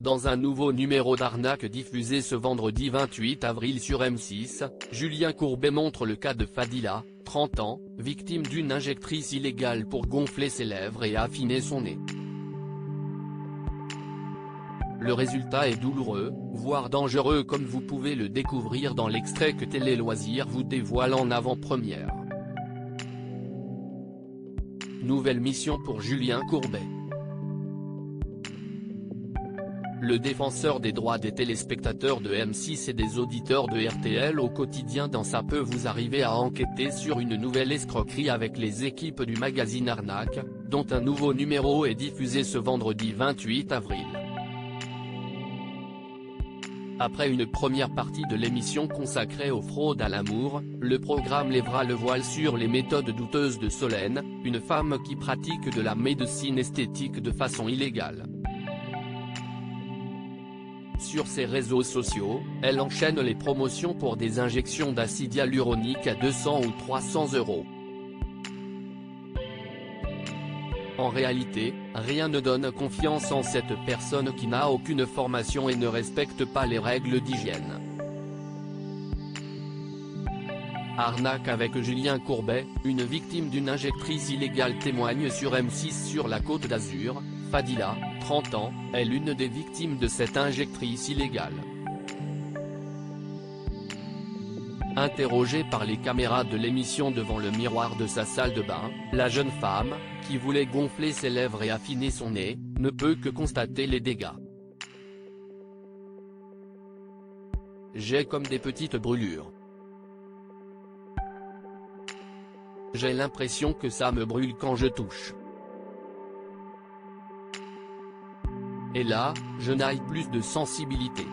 Dans un nouveau numéro d'arnaque diffusé ce vendredi 28 avril sur M6, Julien Courbet montre le cas de Fadila, 30 ans, victime d'une injectrice illégale pour gonfler ses lèvres et affiner son nez. Le résultat est douloureux, voire dangereux comme vous pouvez le découvrir dans l'extrait que Télé Loisirs vous dévoile en avant-première. Nouvelle mission pour Julien Courbet. Le défenseur des droits des téléspectateurs de M6 et des auditeurs de RTL au quotidien dans Ça peut vous arriver a enquêté sur une nouvelle escroquerie avec les équipes du magazine Arnaque, dont un nouveau numéro est diffusé ce vendredi 28 avril. Après une première partie de l'émission consacrée aux fraudes à l'amour, le programme lèvera le voile sur les méthodes douteuses de Solène, une femme qui pratique de la médecine esthétique de façon illégale. Sur ses réseaux sociaux, elle enchaîne les promotions pour des injections d'acide hyaluronique à 200 ou 300 €. En réalité, rien ne donne confiance en cette personne qui n'a aucune formation et ne respecte pas les règles d'hygiène. Arnaque avec Julien Courbet, une victime d'une injectrice illégale témoigne sur M6 sur la Côte d'Azur. Fadila, 30 ans, est l'une des victimes de cette injectrice illégale. Interrogée par les caméras de l'émission devant le miroir de sa salle de bain, la jeune femme, qui voulait gonfler ses lèvres et affiner son nez, ne peut que constater les dégâts. J'ai comme des petites brûlures. J'ai l'impression que ça me brûle quand je touche. Et là, je n'ai plus de sensibilité.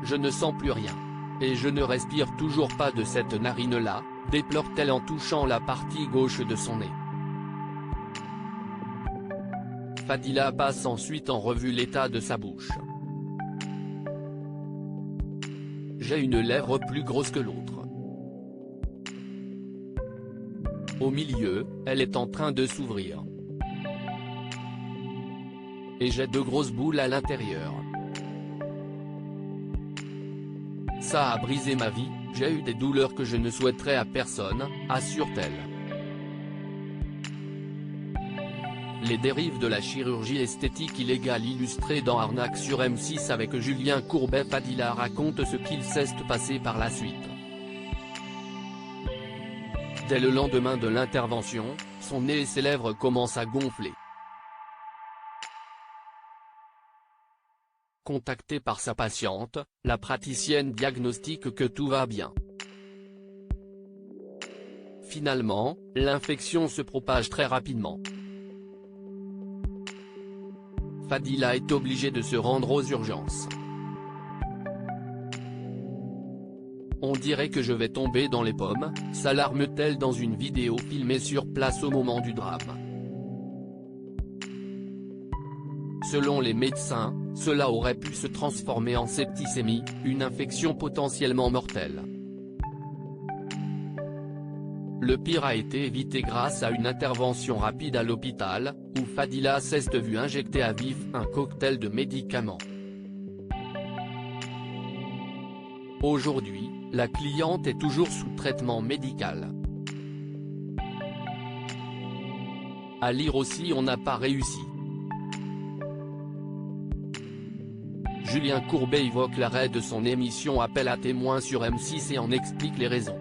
Je ne sens plus rien. Et je ne respire toujours pas de cette narine-là, déplore-t-elle en touchant la partie gauche de son nez. Fadila passe ensuite en revue l'état de sa bouche. J'ai une lèvre plus grosse que l'autre. Au milieu, elle est en train de s'ouvrir. Et j'ai de grosses boules à l'intérieur. Ça a brisé ma vie, j'ai eu des douleurs que je ne souhaiterais à personne, assure-t-elle. Les dérives de la chirurgie esthétique illégale illustrées dans Arnaque sur M6 avec Julien Courbet. Fadila raconte ce qu'il s'est passé par la suite. Dès le lendemain de l'intervention, son nez et ses lèvres commencent à gonfler. Contactée par sa patiente, la praticienne diagnostique que tout va bien. Finalement, l'infection se propage très rapidement. Fadila est obligée de se rendre aux urgences. On dirait que je vais tomber dans les pommes, s'alarme-t-elle dans une vidéo filmée sur place au moment du drame. Selon les médecins, cela aurait pu se transformer en septicémie, une infection potentiellement mortelle. Le pire a été évité grâce à une intervention rapide à l'hôpital, où Fadila s'est vue injecter à vif un cocktail de médicaments. Aujourd'hui, la cliente est toujours sous traitement médical. À lire aussi: on n'a pas réussi. Julien Courbet évoque l'arrêt de son émission Appel à témoins sur M6 et en explique les raisons.